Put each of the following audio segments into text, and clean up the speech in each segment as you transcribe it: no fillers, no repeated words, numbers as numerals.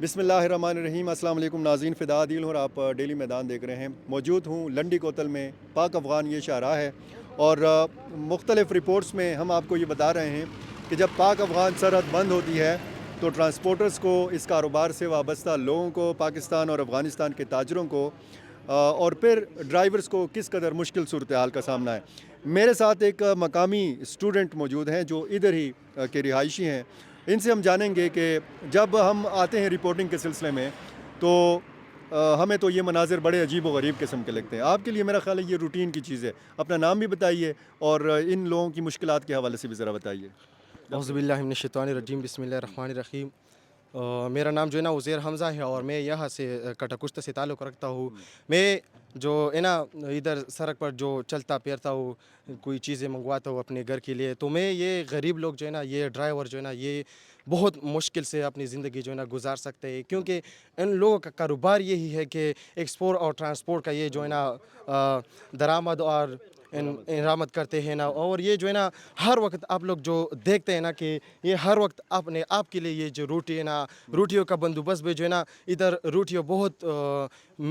بسم اللہ الرحمن الرحیم۔ السلام علیکم ناظرین، فدا عادل اور آپ ڈیلی میدان دیکھ رہے ہیں۔ موجود ہوں لنڈی کوتل میں، پاک افغان یہ شاہراہ ہے، اور مختلف رپورٹس میں ہم آپ کو یہ بتا رہے ہیں کہ جب پاک افغان سرحد بند ہوتی ہے تو ٹرانسپورٹرز کو، اس کاروبار سے وابستہ لوگوں کو، پاکستان اور افغانستان کے تاجروں کو اور پھر ڈرائیورز کو کس قدر مشکل صورتحال کا سامنا ہے۔ میرے ساتھ ایک مقامی اسٹوڈنٹ موجود ہیں جو ادھر ہی کے رہائشی ہیں۔ ان سے ہم جانیں گے کہ جب ہم آتے ہیں رپورٹنگ کے سلسلے میں تو ہمیں تو یہ مناظر بڑے عجیب و غریب قسم کے لگتے ہیں۔ آپ کے لیے میرا خیال ہے یہ روٹین کی چیز ہے۔ اپنا نام بھی بتائیے اور ان لوگوں کی مشکلات کے حوالے سے بھی ذرا بتائیے۔ اعوذ باللہ من الشیطان الرجیم، بسم اللہ الرحمن الرحیم۔ میرا نام جو ہے نا عزیر حمزہ ہے اور میں یہاں سے کٹاکشت سے تعلق رکھتا ہوں۔ میں جو ہے نا ادھر سڑک پر جو چلتا پھرتا ہوں، کوئی چیزیں منگواتا ہوں اپنے گھر کے لیے، تو میں یہ غریب لوگ جو ہے نا، یہ ڈرائیور جو ہے نا، یہ بہت مشکل سے اپنی زندگی جو ہے نا گزار سکتے ہیں، کیونکہ ان لوگوں کا کاروبار یہی ہے کہ ایکسپورٹ اور ٹرانسپورٹ کا یہ جو ہے نا درآمد اور انرامت کرتے ہیں نا، اور یہ جو ہے نا ہر وقت آپ لوگ جو دیکھتے ہیں نا کہ یہ ہر وقت اپنے آپ کے لیے یہ جو روٹی ہے نا، روٹیوں کا بندوبست بھی جو ہے نا ادھر روٹیوں بہت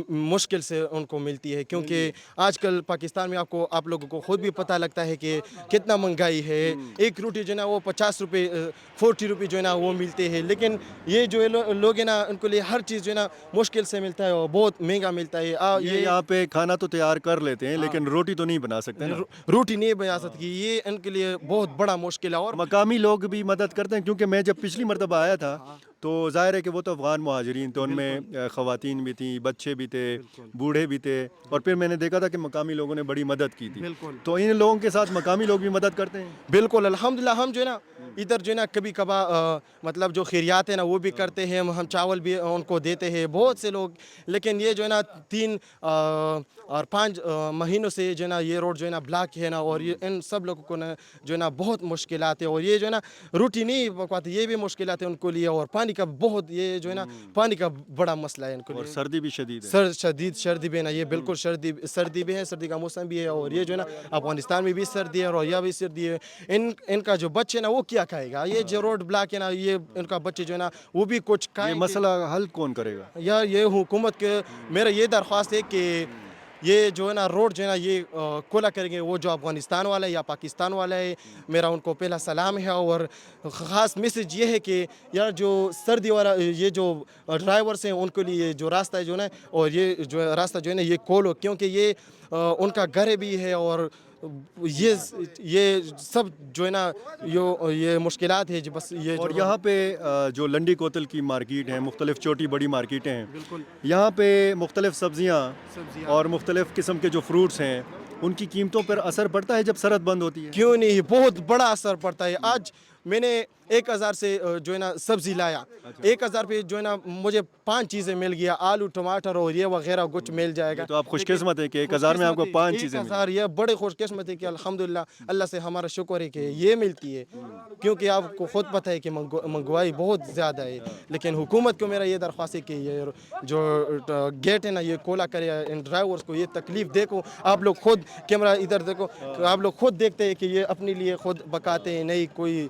مشکل سے ان کو ملتی ہے، کیونکہ آج کل پاکستان میں آپ لوگوں کو خود بھی پتہ لگتا ہے کہ کتنا مہنگائی ہے۔ ایک روٹی جو ہے نا وہ 50 روپے 40 روپے جو ہے نا وہ ملتے ہیں، لیکن یہ جو لوگ ہیں نا ان کے لیے ہر چیز جو ہے نا مشکل سے ملتا ہے اور بہت مہنگا ملتا ہے۔ یہ یہاں پہ کھانا تو تیار کر لیتے ہیں لیکن روٹی تو نہیں بنا سکتے نا۔ روٹی نہیں بنا سکتی، یہ ان کے لیے بہت بڑا مشکل ہے۔ اور مقامی لوگ بھی مدد کرتے ہیں، کیونکہ میں جب پچھلی مرتبہ آیا تھا تو ظاہر ہے کہ وہ تو افغان مہاجرین تو ان میں خواتین بھی تھیں، بچے بھی تھے، بوڑھے بھی تھے، اور پھر میں نے دیکھا تھا کہ مقامی لوگوں نے بڑی مدد کی تھی۔ تو ان لوگوں کے ساتھ مقامی لوگ بھی مدد کرتے ہیں؟ بالکل الحمدللہ، ہم جو ہے نا ادھر جو ہے نا کبھی کبھار مطلب جو خیریات ہیں نا وہ بھی کرتے ہیں، ہم چاول بھی ان کو دیتے ہیں بہت سے لوگ، لیکن یہ جو ہے نا 3 اور 5 مہینوں سے جو ہے نا یہ روڈ جو ہے نا بلاک ہے نا، اور یہ ان سب لوگوں کو نا جو ہے نا بہت مشکلات ہیں، اور یہ جو ہے نا روٹی نہیں پکاتے، یہ بھی مشکلات ہیں ان کو لیے، اور پانی کا بہت، یہ جو ہے نا پانی کا بڑا مسئلہ ہے ان کو اور لیے۔ سردی بھی شدید ہے۔ شدید سردی بھی ہے نا، یہ بالکل سردی بھی ہے، سردی کا موسم بھی ہے، اور یہ جو ہے نا افغانستان میں بھی سردی ہے اور یہاں بھی سردی ہے۔ ان کا جو بچے نا وہ کیا کھائے گا؟ یہ جو روڈ بلاک ہے نا، یہ ان کا بچے جو ہے نا وہ بھی کچھ یہ کھائیں گے؟ مسئلہ حل کون کرے گا؟ یا یہ حکومت کے میرا یہ درخواست ہے کہ یہ جو ہے نا روڈ جو ہے نا یہ کھلا کریں گے، وہ جو افغانستان والا ہے یا پاکستان والا ہے، میرا ان کو پہلا سلام ہے، اور خاص میسیج یہ ہے کہ یار جو سردی والا یہ جو ڈرائیورس ہیں ان کے لیے جو راستہ ہے جو ہے نا، اور یہ جو راستہ جو ہے نا یہ کھولو، کیونکہ یہ ان کا گھر بھی ہے، اور یہ سب جو ہے نا یہ مشکلات ہے، بس یہ اور جو یہاں پہ جو لنڈی کوتل کی مارکیٹ ہیں، مختلف چھوٹی بڑی مارکیٹیں ہیں، بالکل یہاں پہ مختلف سبزیاں اور مختلف قسم کے جو فروٹس ہیں ان کی قیمتوں پر اثر پڑتا ہے جب سرحد بند ہوتی ہے؟ کیوں نہیں، بہت بڑا اثر پڑتا ہے۔ آج میں نے 1000 سے جو ہے نا سبزی لایا، 1000 پہ جو ہے نا مجھے 5 چیزیں مل گیا، آلو ٹماٹر اور یہ وغیرہ کچھ مل جائے گا۔ یہ تو آپ خوش قسمت ہیں کہ 1000 میں آپ کو 5 چیزیں ملیں۔ 1000 یہ بڑے خوش قسمت ہے کہ الحمدللہ اللہ سے ہمارا شکر ہے کہ یہ ملتی ہے، کیونکہ آپ کو خود پتہ ہے کہ مہنگائی بہت زیادہ ہے، لیکن حکومت کو میرا یہ درخواست ہے کہ یہ جو گیٹ ہے نا یہ کھولا کرے، ان ڈرائیورز کو یہ تکلیف دیکھو، آپ لوگ خود کیمرہ ادھر دیکھو، آپ لوگ خود دیکھتے ہیں کہ یہ اپنے لیے خود پکاتے ہیں، نہیں کوئی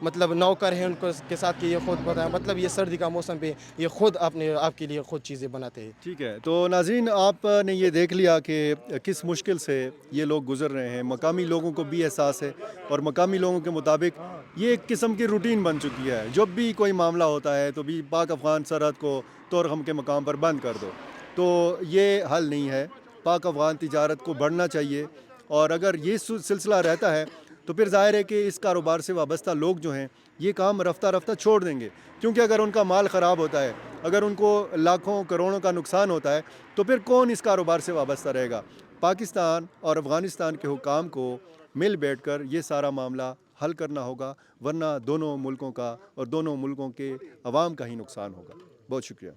مطلب نوکر ہے ان کے ساتھ کہ یہ خود بتائیں، مطلب یہ سردی کا موسم پہ یہ خود آپ کے لیے خود چیزیں بناتے ہیں۔ ٹھیک ہے، تو ناظرین آپ نے یہ دیکھ لیا کہ کس مشکل سے یہ لوگ گزر رہے ہیں۔ مقامی لوگوں کو بھی احساس ہے، اور مقامی لوگوں کے مطابق یہ ایک قسم کی روٹین بن چکی ہے، جب بھی کوئی معاملہ ہوتا ہے تو بھی پاک افغان سرحد کو طورخم کے مقام پر بند کر دو، تو یہ حل نہیں ہے۔ پاک افغان تجارت کو بڑھنا چاہیے، اور اگر یہ سلسلہ رہتا ہے تو پھر ظاہر ہے کہ اس کاروبار سے وابستہ لوگ جو ہیں یہ کام رفتہ رفتہ چھوڑ دیں گے، کیونکہ اگر ان کا مال خراب ہوتا ہے، اگر ان کو لاکھوں کروڑوں کا نقصان ہوتا ہے، تو پھر کون اس کاروبار سے وابستہ رہے گا؟ پاکستان اور افغانستان کے حکام کو مل بیٹھ کر یہ سارا معاملہ حل کرنا ہوگا، ورنہ دونوں ملکوں کا اور دونوں ملکوں کے عوام کا ہی نقصان ہوگا۔ بہت شکریہ۔